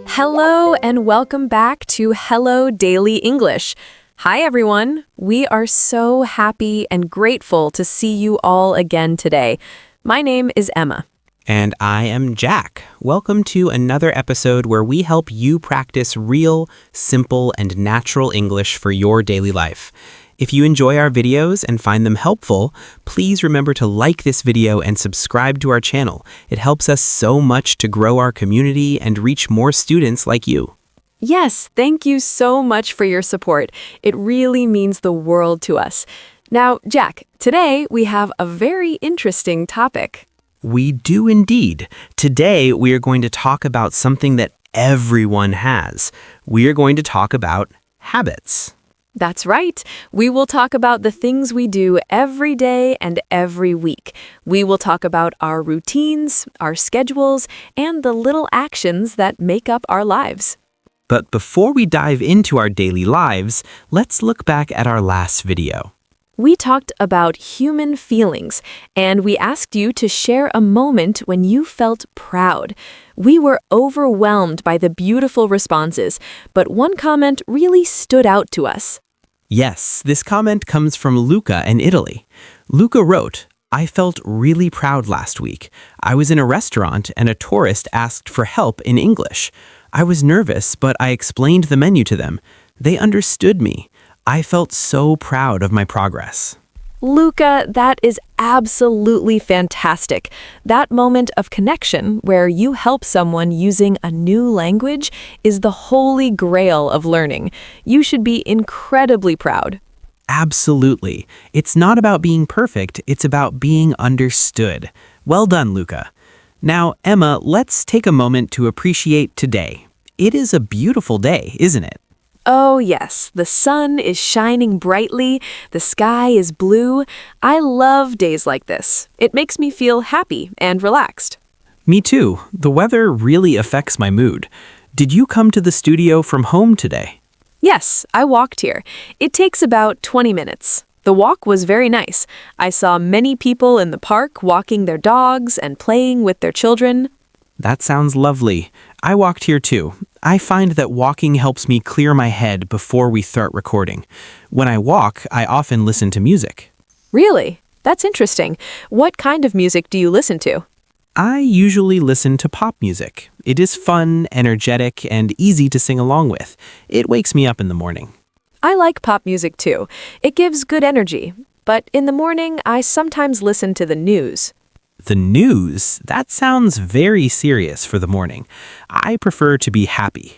Hello and welcome back to Hello Daily English. Hi everyone. We are so happy and grateful to see you all again today. My name is Emma. And I am Jack. Welcome to another episode where we help you practice real, simple, and natural English for your daily life. If you enjoy our videos and find them helpful, please remember to like this video and subscribe to our channel. It helps us so much to grow our community and reach more students like you. Yes, thank you so much for your support. It really means the world to us. Now, Jack, today we have a very interesting topic. We do indeed. Today we are going to talk about something that everyone has. We are going to talk about habits. That's right. We will talk about the things we do every day and every week. We will talk about our routines, our schedules, and the little actions that make up our lives. But before we dive into our daily lives, let's look back at our last video. We talked about human feelings, and we asked you to share a moment when you felt proud. We were overwhelmed by the beautiful responses, but one comment really stood out to us. Yes, this comment comes from Luca in Italy. Luca wrote, "I felt really proud last week. I was in a restaurant and a tourist asked for help in English. I was nervous, but I explained the menu to them. They understood me. I felt so proud of my progress." Luca, that is absolutely fantastic. That moment of connection where you help someone using a new language is the holy grail of learning. You should be incredibly proud. Absolutely. It's not about being perfect, it's about being understood. Well done, Luca. Now, Emma, let's take a moment to appreciate today. It is a beautiful day, isn't it? Oh yes, the sun is shining brightly, the sky is blue. I love days like this. It makes me feel happy and relaxed. Me too. The weather really affects my mood. Did you come to the studio from home today? Yes, I walked here. It takes about 20 minutes. The walk was very nice. I saw many people in the park walking their dogs and playing with their children. That sounds lovely. I walked here too. I find that walking helps me clear my head before we start recording. When I walk, I often listen to music. Really? That's interesting. What kind of music do you listen to? I usually listen to pop music. It is fun, energetic, and easy to sing along with. It wakes me up in the morning. I like pop music too. It gives good energy. But in the morning, I sometimes listen to the news. The news? That sounds very serious for the morning. I prefer to be happy.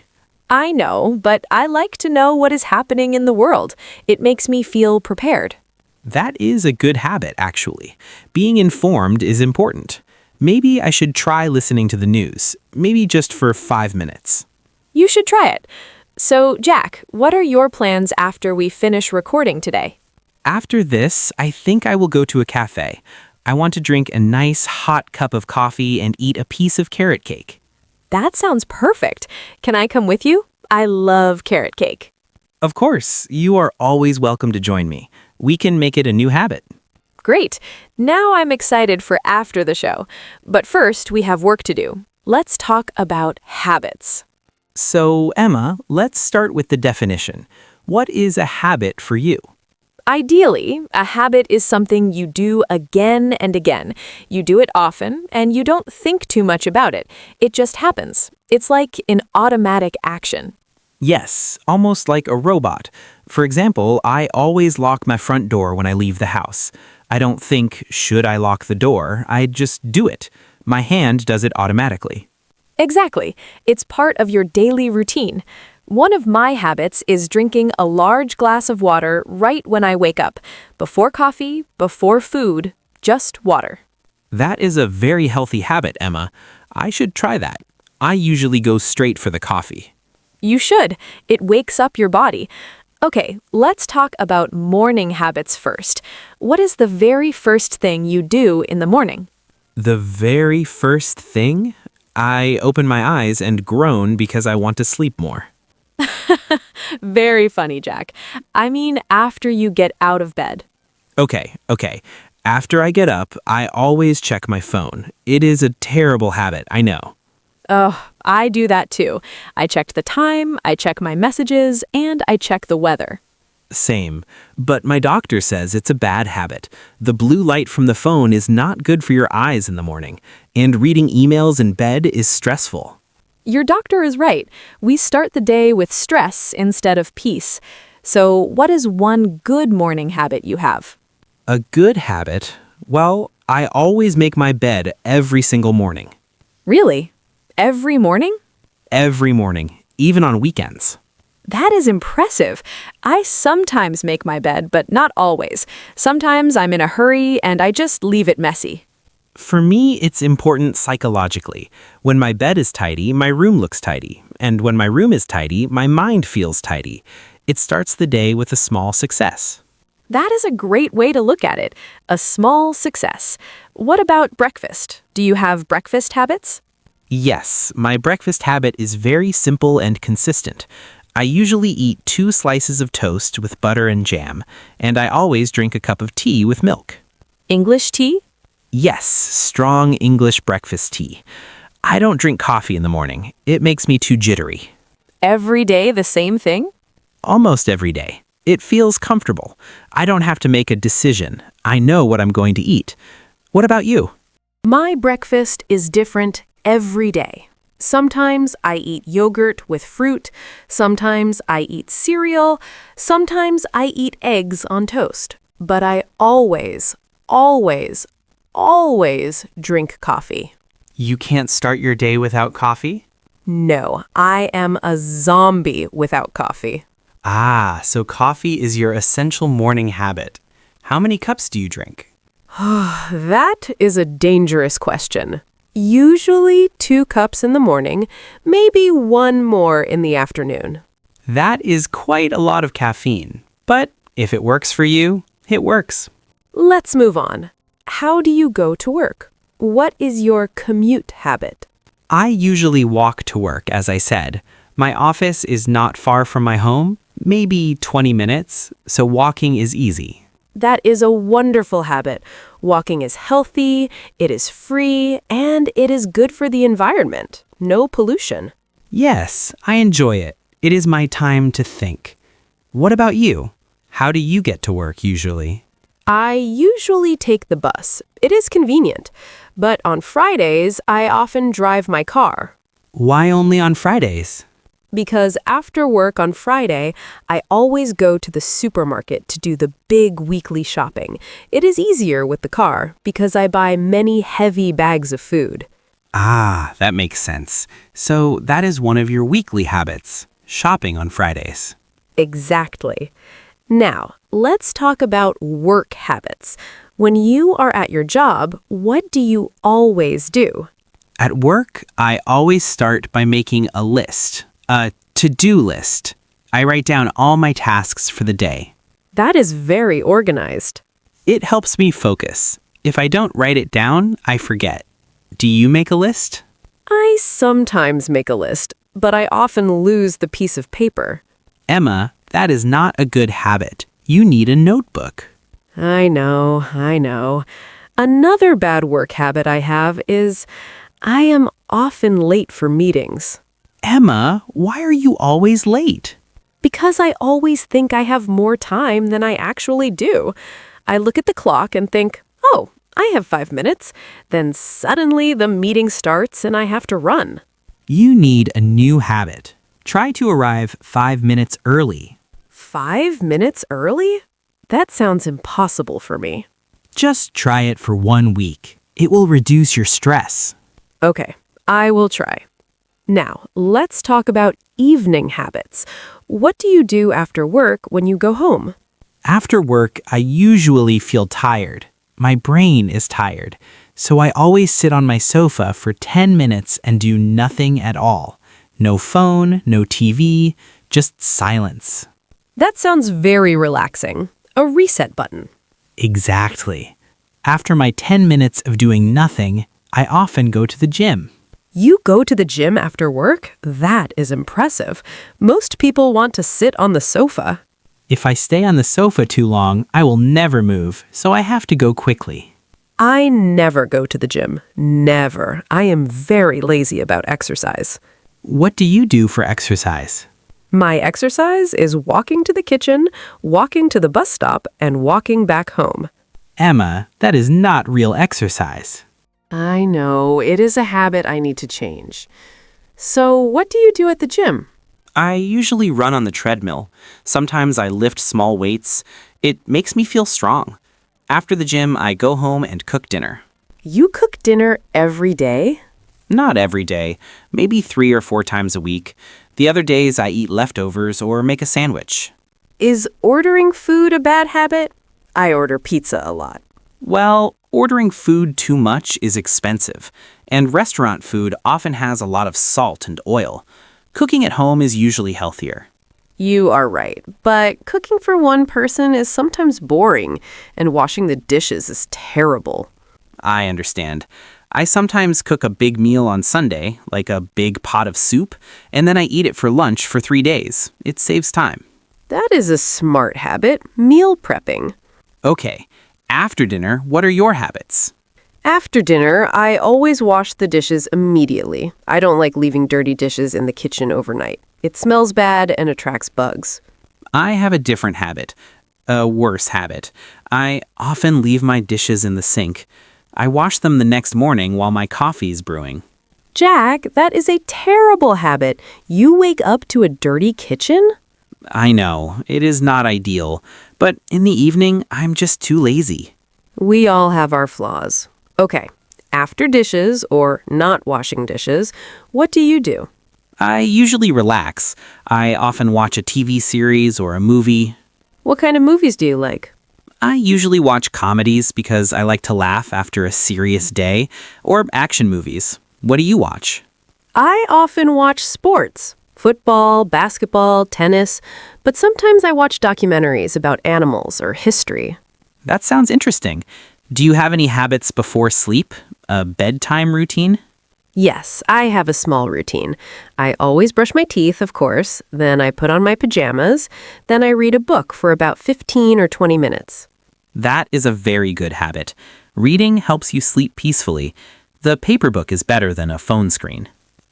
I know, but I like to know what is happening in the world. It makes me feel prepared. That is a good habit, actually. Being informed is important. Maybe I should try listening to the news, maybe just for 5 minutes. You should try it. So, Jack, what are your plans after we finish recording today? After this, I think I will go to a cafe. I want to drink a nice hot cup of coffee and eat a piece of carrot cake. That sounds perfect. Can I come with you? I love carrot cake. Of course, you are always welcome to join me. We can make it a new habit. Great. Now I'm excited for after the show. But first, we have work to do. Let's talk about habits. So, Emma, let's start with the definition. What is a habit for you? Ideally, a habit is something you do again and again. You do it often, and you don't think too much about it. It just happens. It's like an automatic action. Yes, almost like a robot. For example, I always lock my front door when I leave the house. I don't think, should I lock the door? I just do it. My hand does it automatically. Exactly. It's part of your daily routine. One of my habits is drinking a large glass of water right when I wake up. Before coffee, before food, just water. That is a very healthy habit, Emma. I should try that. I usually go straight for the coffee. You should. It wakes up your body. Okay, let's talk about morning habits first. What is the very first thing you do in the morning? The very first thing? I open my eyes and groan because I want to sleep more. Very funny, Jack. I mean, after you get out of bed. Okay. After I get up, I always check my phone. It is a terrible habit, I know. Oh, I do that too. I check the time, I check my messages, and I check the weather. Same. But my doctor says it's a bad habit. The blue light from the phone is not good for your eyes in the morning, and reading emails in bed is stressful. Your doctor is right. We start the day with stress instead of peace. So, what is one good morning habit you have? A good habit? Well, I always make my bed every single morning. Really? Every morning? Every morning, even on weekends. That is impressive. I sometimes make my bed, but not always. Sometimes I'm in a hurry and I just leave it messy. For me, it's important psychologically. When my bed is tidy, my room looks tidy. And when my room is tidy, my mind feels tidy. It starts the day with a small success. That is a great way to look at it. A small success. What about breakfast? Do you have breakfast habits? Yes, my breakfast habit is very simple and consistent. I usually eat 2 slices of toast with butter and jam, and I always drink a cup of tea with milk. English tea? Yes, strong English breakfast tea. I don't drink coffee in the morning. It makes me too jittery. Every day the same thing? Almost every day. It feels comfortable. I don't have to make a decision. I know what I'm going to eat. What about you? My breakfast is different every day. Sometimes I eat yogurt with fruit, sometimes I eat cereal, sometimes I eat eggs on toast. But I always drink coffee. You can't start your day without coffee? No, I am a zombie without coffee. Ah, so coffee is your essential morning habit. How many cups do you drink? That is a dangerous question. Usually 2 cups in the morning, maybe 1 more in the afternoon. That is quite a lot of caffeine. But if it works for you, it works. Let's move on. How do you go to work? What is your commute habit? I usually walk to work, as I said. My office is not far from my home, maybe 20 minutes, so walking is easy. That is a wonderful habit. Walking is healthy, it is free, and it is good for the environment. No pollution. Yes, I enjoy it. It is my time to think. What about you? How do you get to work usually? I usually take the bus. It is convenient. But on Fridays, I often drive my car. Why only on Fridays? Because after work on Friday, I always go to the supermarket to do the big weekly shopping. It is easier with the car because I buy many heavy bags of food. Ah, that makes sense. So that is one of your weekly habits, shopping on Fridays. Exactly. Now, let's talk about work habits. When you are at your job, what do you always do? At work, I always start by making a list, a to-do list. I write down all my tasks for the day. That is very organized. It helps me focus. If I don't write it down, I forget. Do you make a list? I sometimes make a list, but I often lose the piece of paper. Emma, that is not a good habit. You need a notebook. I know. Another bad work habit I have is I am often late for meetings. Emma, why are you always late? Because I always think I have more time than I actually do. I look at the clock and think, oh, I have 5 minutes. Then suddenly the meeting starts and I have to run. You need a new habit. Try to arrive 5 minutes early. 5 minutes early? That sounds impossible for me. Just try it for 1 week. It will reduce your stress. Okay, I will try. Now, let's talk about evening habits. What do you do after work when you go home? After work, I usually feel tired. My brain is tired. So I always sit on my sofa for 10 minutes and do nothing at all. No phone, no TV, just silence. That sounds very relaxing. A reset button. Exactly. After my 10 minutes of doing nothing, I often go to the gym. You go to the gym after work? That is impressive. Most people want to sit on the sofa. If I stay on the sofa too long, I will never move, so I have to go quickly. I never go to the gym. Never. I am very lazy about exercise. What do you do for exercise? My exercise is walking to the kitchen, walking to the bus stop, and walking back home. Emma, that is not real exercise. I know, it is a habit I need to change. So, what do you do at the gym? I usually run on the treadmill. Sometimes I lift small weights. It makes me feel strong. After the gym, I go home and cook dinner. You cook dinner every day? Not every day, maybe 3 or 4 times a week. The other days I eat leftovers or make a sandwich. Is ordering food a bad habit? I order pizza a lot. Well, ordering food too much is expensive, and restaurant food often has a lot of salt and oil. Cooking at home is usually healthier. You are right, but cooking for one person is sometimes boring, and washing the dishes is terrible. I understand. I sometimes cook a big meal on Sunday, like a big pot of soup, and then I eat it for lunch for 3 days. It saves time. That is a smart habit, meal prepping. Okay, after dinner, what are your habits? After dinner, I always wash the dishes immediately. I don't like leaving dirty dishes in the kitchen overnight. It smells bad and attracts bugs. I have a different habit, a worse habit. I often leave my dishes in the sink. I wash them the next morning while my coffee is brewing. Jack, that is a terrible habit. You wake up to a dirty kitchen? I know, it is not ideal, but in the evening, I'm just too lazy. We all have our flaws. Okay, after dishes or not washing dishes, what do you do? I usually relax. I often watch a TV series or a movie. What kind of movies do you like? I usually watch comedies because I like to laugh after a serious day, or action movies. What do you watch? I often watch sports. Football, basketball, tennis, but sometimes I watch documentaries about animals or history. That sounds interesting. Do you have any habits before sleep? A bedtime routine? Yes, I have a small routine. I always brush my teeth, of course, then I put on my pajamas, then I read a book for about 15 or 20 minutes. That is a very good habit. Reading helps you sleep peacefully. The paper book is better than a phone screen.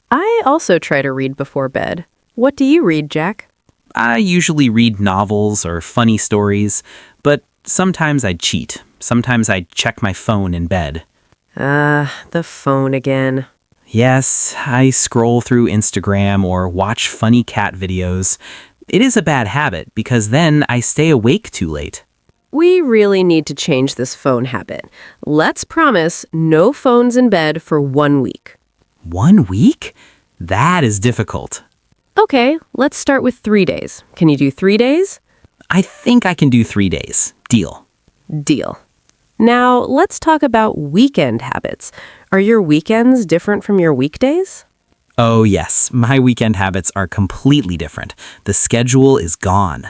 I also try to read before bed. What do you read, Jack? I usually read novels or funny stories, but sometimes I cheat. Sometimes I check my phone in bed. The phone again. Yes, I scroll through Instagram or watch funny cat videos. It is a bad habit because then I stay awake too late. We really need to change this phone habit. Let's promise no phones in bed for 1 week. 1 week? That is difficult. Okay, let's start with 3 days. Can you do 3 days? I think I can do 3 days. Deal. Deal. Now, let's talk about weekend habits. Are your weekends different from your weekdays? Oh yes, my weekend habits are completely different. The schedule is gone.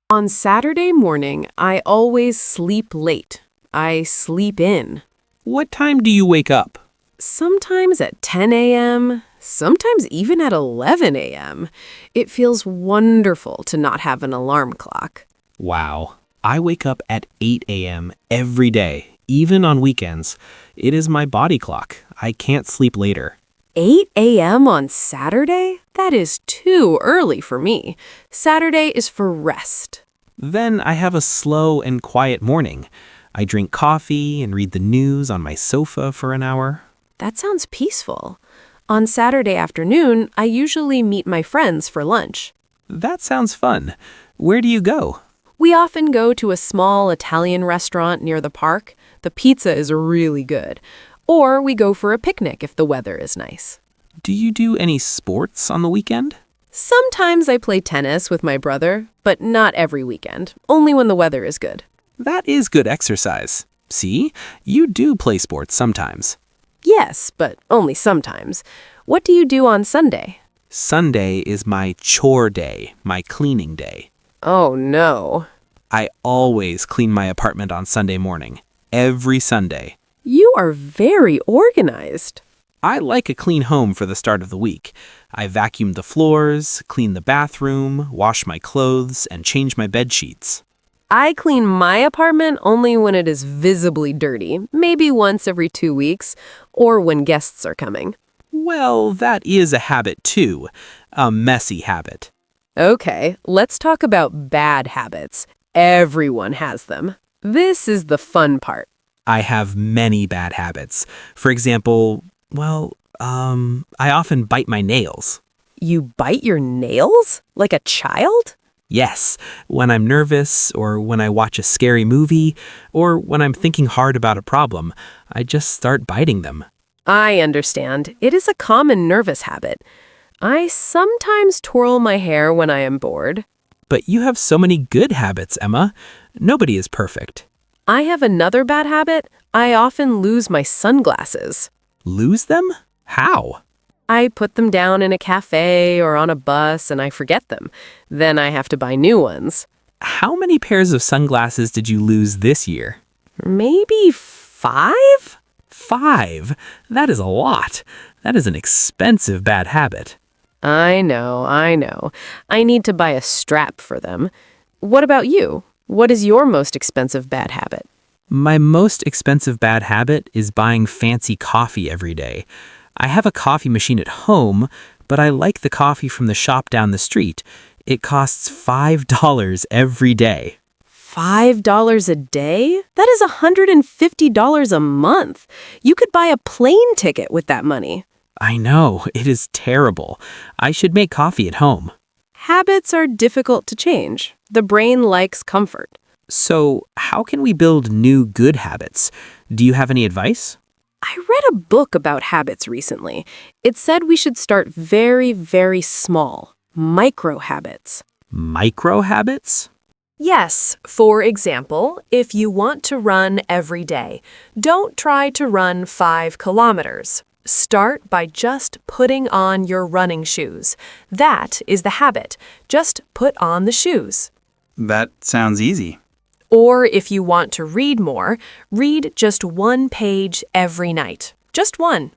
On Saturday morning, I always sleep late. I sleep in. What time do you wake up? Sometimes at 10 a.m., sometimes even at 11 a.m. It feels wonderful to not have an alarm clock. Wow. I wake up at 8 a.m. every day, even on weekends. It is my body clock. I can't sleep later. 8 a.m. on Saturday? That is too early for me. Saturday is for rest. Then I have a slow and quiet morning. I drink coffee and read the news on my sofa for an hour. That sounds peaceful. On Saturday afternoon, I usually meet my friends for lunch. That sounds fun. Where do you go? We often go to a small Italian restaurant near the park. The pizza is really good. Or we go for a picnic if the weather is nice. Do you do any sports on the weekend? Sometimes I play tennis with my brother, but not every weekend, only when the weather is good. That is good exercise. See, you do play sports sometimes. Yes, but only sometimes. What do you do on Sunday? Sunday is my chore day, my cleaning day. Oh, no. I always clean my apartment on Sunday morning, every Sunday. You are very organized. I like a clean home for the start of the week. I vacuum the floors, clean the bathroom, wash my clothes, and change my bed sheets. I clean my apartment only when it is visibly dirty, maybe once every 2 weeks, or when guests are coming. Well, that is a habit too. A messy habit. Okay, let's talk about bad habits. Everyone has them. This is the fun part. I have many bad habits. For example, I often bite my nails. You bite your nails? Like a child? Yes, when I'm nervous, or when I watch a scary movie, or when I'm thinking hard about a problem, I just start biting them. I understand. It is a common nervous habit. I sometimes twirl my hair when I am bored. But you have so many good habits, Emma. Nobody is perfect. I have another bad habit. I often lose my sunglasses. Lose them? How? I put them down in a cafe or on a bus and I forget them. Then I have to buy new ones. How many pairs of sunglasses did you lose this year? Maybe 5? 5? That is a lot. That is an expensive bad habit. I know. I need to buy a strap for them. What about you? What is your most expensive bad habit? My most expensive bad habit is buying fancy coffee every day. I have a coffee machine at home, but I like the coffee from the shop down the street. It costs $5 every day. $5 a day? That is $150 a month. You could buy a plane ticket with that money. I know, it is terrible. I should make coffee at home. Habits are difficult to change. The brain likes comfort. So, how can we build new good habits? Do you have any advice? I read a book about habits recently. It said we should start very, very small, micro habits. Micro habits? Yes, for example, if you want to run every day, don't try to run 5 kilometers. Start by just putting on your running shoes. That is the habit. Just put on the shoes. That sounds easy. Or if you want to read more, read just 1 page every night. Just 1.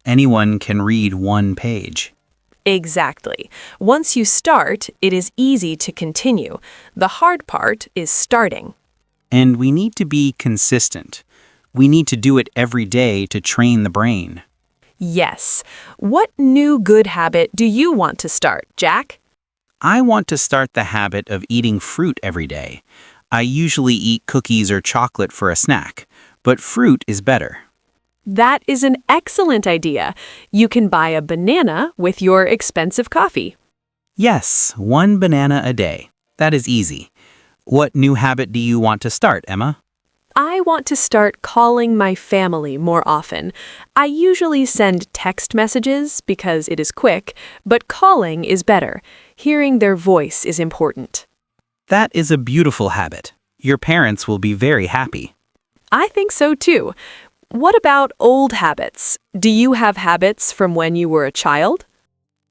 Anyone can read 1 page. Exactly. Once you start, it is easy to continue. The hard part is starting. And we need to be consistent. We need to do it every day to train the brain. Yes. What new good habit do you want to start, Jack? I want to start the habit of eating fruit every day. I usually eat cookies or chocolate for a snack, but fruit is better. That is an excellent idea. You can buy a banana with your expensive coffee. Yes, 1 banana a day. That is easy. What new habit do you want to start, Emma? I want to start calling my family more often. I usually send text messages because it is quick, but calling is better. Hearing their voice is important. That is a beautiful habit. Your parents will be very happy. I think so too. What about old habits? Do you have habits from when you were a child?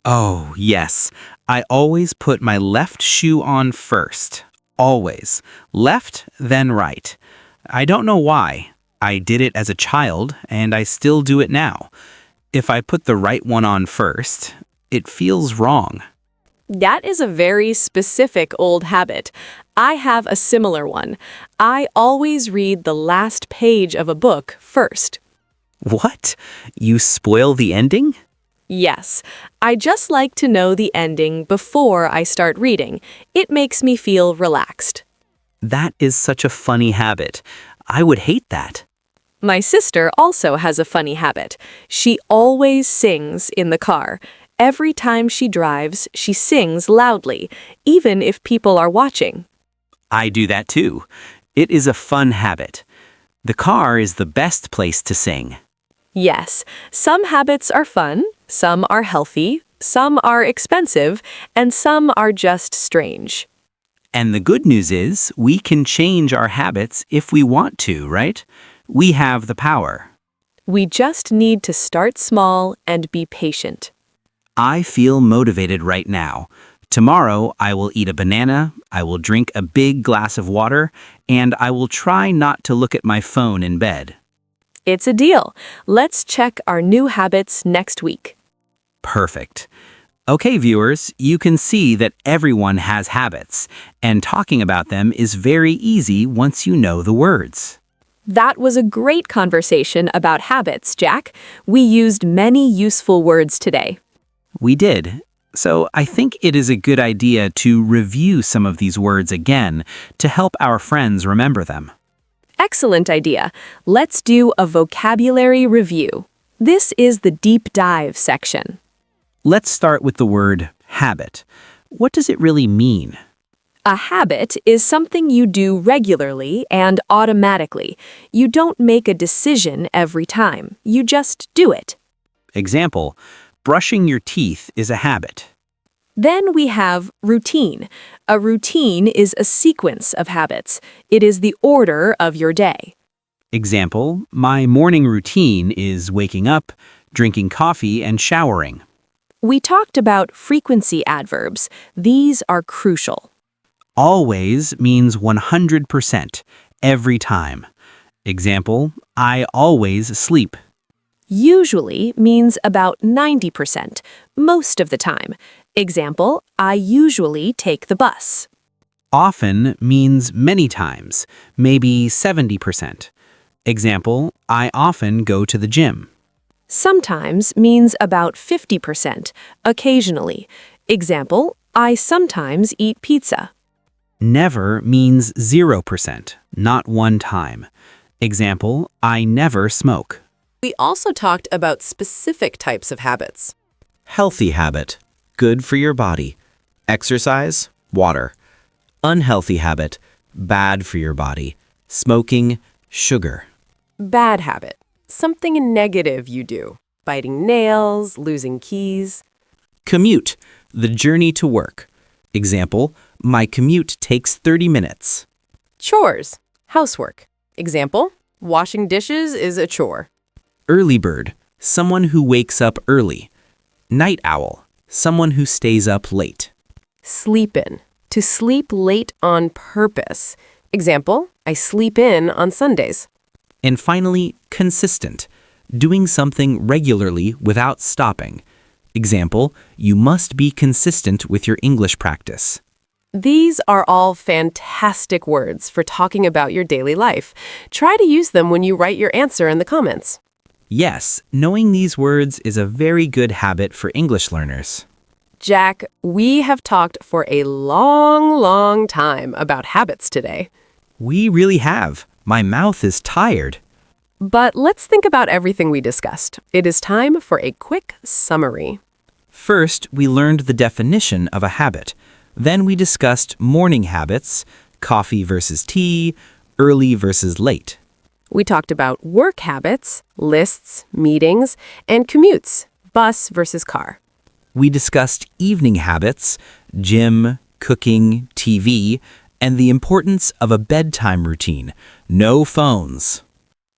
Oh, yes. I always put my left shoe on first. Always. Left, then right. I don't know why. I did it as a child, and I still do it now. If I put the right one on first, it feels wrong. That is a very specific old habit. I have a similar one. I always read the last page of a book first. What? You spoil the ending? Yes, I just like to know the ending before I start reading. It makes me feel relaxed. That is such a funny habit. I would hate that. My sister also has a funny habit. She always sings in the car. Every time she drives, she sings loudly, even if people are watching. I do that too. It is a fun habit. The car is the best place to sing. Yes, some habits are fun, some are healthy, some are expensive, and some are just strange. And the good news is we can change our habits if we want to, right? We have the power. We just need to start small and be patient. I feel motivated right now. Tomorrow, I will eat a banana, I will drink a big glass of water, and I will try not to look at my phone in bed. It's a deal. Let's check our new habits next week. Perfect. Okay, viewers, you can see that everyone has habits, and talking about them is very easy once you know the words. That was a great conversation about habits, Jack. We used many useful words today. We did. So I think it is a good idea to review some of these words again to help our friends remember them. Excellent idea. Let's do a vocabulary review. This is the deep dive section. Let's start with the word habit. What does it really mean? A habit is something you do regularly and automatically. You don't make a decision every time. You just do it. Example, brushing your teeth is a habit. Then we have routine. A routine is a sequence of habits. It is the order of your day. Example, my morning routine is waking up, drinking coffee, and showering. We talked about frequency adverbs. These are crucial. Always means 100%, every time. Example, I always sleep. Usually means about 90%, most of the time. Example, I usually take the bus. Often means many times, maybe 70%. Example, I often go to the gym. Sometimes means about 50%, occasionally. Example, I sometimes eat pizza. Never means 0%, not one time. Example, I never smoke. We also talked about specific types of habits. Healthy habit, good for your body. Exercise, water. Unhealthy habit, bad for your body. Smoking, sugar. Bad habit, something negative you do. Biting nails, losing keys. Commute, the journey to work. Example, my commute takes 30 minutes. Chores, housework. Example, washing dishes is a chore. Early bird, someone who wakes up early. Night owl, someone who stays up late. Sleep in, to sleep late on purpose. Example, I sleep in on Sundays. And finally, consistent, doing something regularly without stopping. Example, you must be consistent with your English practice. These are all fantastic words for talking about your daily life. Try to use them when you write your answer in the comments. Yes, knowing these words is a very good habit for English learners. Jack, we have talked for a long time about habits today. We really have. My mouth is tired. But let's think about everything we discussed. It is time for a quick summary. First, we learned the definition of a habit. Then we discussed morning habits, coffee versus tea, early versus late. We talked about work habits, lists, meetings, and commutes, bus versus car. We discussed evening habits, gym, cooking, TV, and the importance of a bedtime routine. No phones.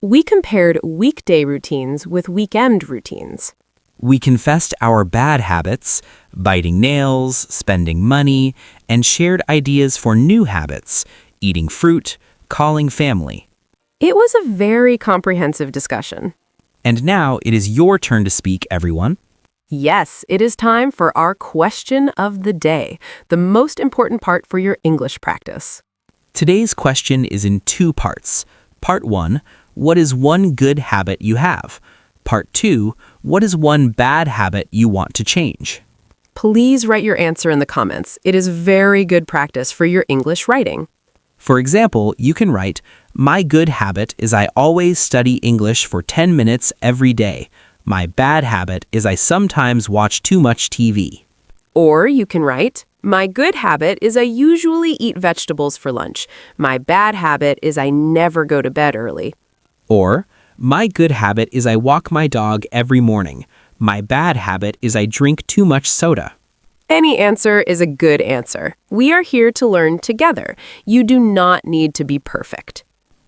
We compared weekday routines with weekend routines. We confessed our bad habits, biting nails, spending money, and shared ideas for new habits, eating fruit, calling family. It was a very comprehensive discussion. And now it is your turn to speak, everyone. Yes, it is time for our question of the day, the most important part for your English practice. Today's question is in two parts. Part 1, what is one good habit you have? Part 2, what is one bad habit you want to change? Please write your answer in the comments. It is very good practice for your English writing. For example, you can write, my good habit is I always study English for 10 minutes every day. My bad habit is I sometimes watch too much TV. Or you can write, my good habit is I usually eat vegetables for lunch. My bad habit is I never go to bed early. Or, my good habit is I walk my dog every morning. My bad habit is I drink too much soda. Any answer is a good answer. We are here to learn together. You do not need to be perfect.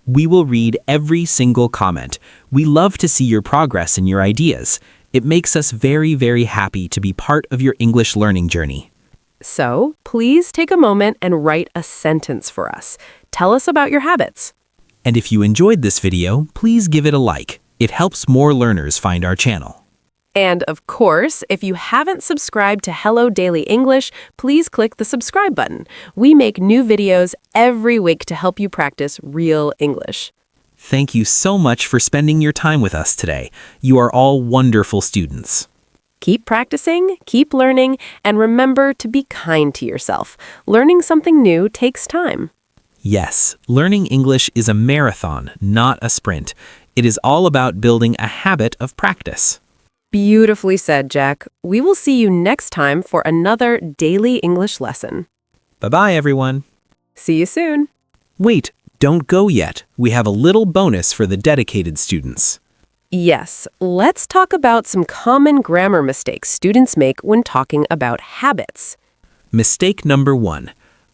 We will read every single comment. We love to see your progress and your ideas. It makes us very, very happy to be part of your English learning journey. So, please take a moment and write a sentence for us. Tell us about your habits. And if you enjoyed this video, please give it a like. It helps more learners find our channel. And of course, if you haven't subscribed to Hello Daily English, please click the subscribe button. We make new videos every week to help you practice real English. Thank you so much for spending your time with us today. You are all wonderful students. Keep practicing, keep learning, and remember to be kind to yourself. Learning something new takes time. Yes, learning English is a marathon, not a sprint. It is all about building a habit of practice. Beautifully said, Jack. We will see you next time for another daily English lesson. Bye-bye, everyone. See you soon. Wait, don't go yet. We have a little bonus for the dedicated students. Yes, let's talk about some common grammar mistakes students make when talking about habits. Mistake number 1.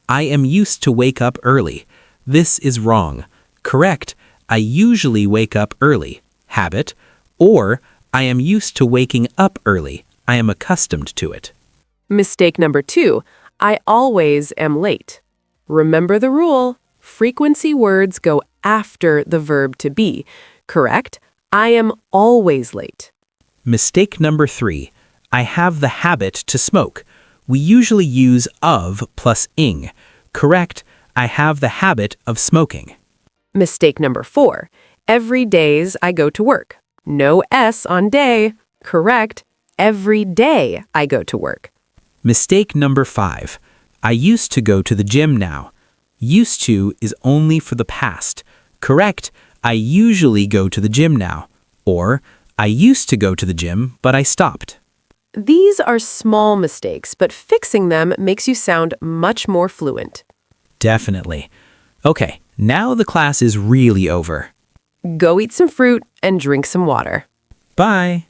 I am used to wake up early. This is wrong. Correct. I usually wake up early. Habit. Or I am used to waking up early. I am accustomed to it. Mistake number 2. I always am late. Remember the rule. Frequency words go after the verb to be. Correct. I am always late. Mistake number 3. I have the habit to smoke. We usually use of plus ing. Correct. I have the habit of smoking. Mistake number 4. Every days I go to work. No S on day. Correct. Every day I go to work. Mistake number 5. I used to go to the gym now. Used to is only for the past. Correct. I usually go to the gym now. Or, I used to go to the gym, but I stopped. These are small mistakes, but fixing them makes you sound much more fluent. Definitely. Okay, now the class is really over. Go eat some fruit and drink some water. Bye.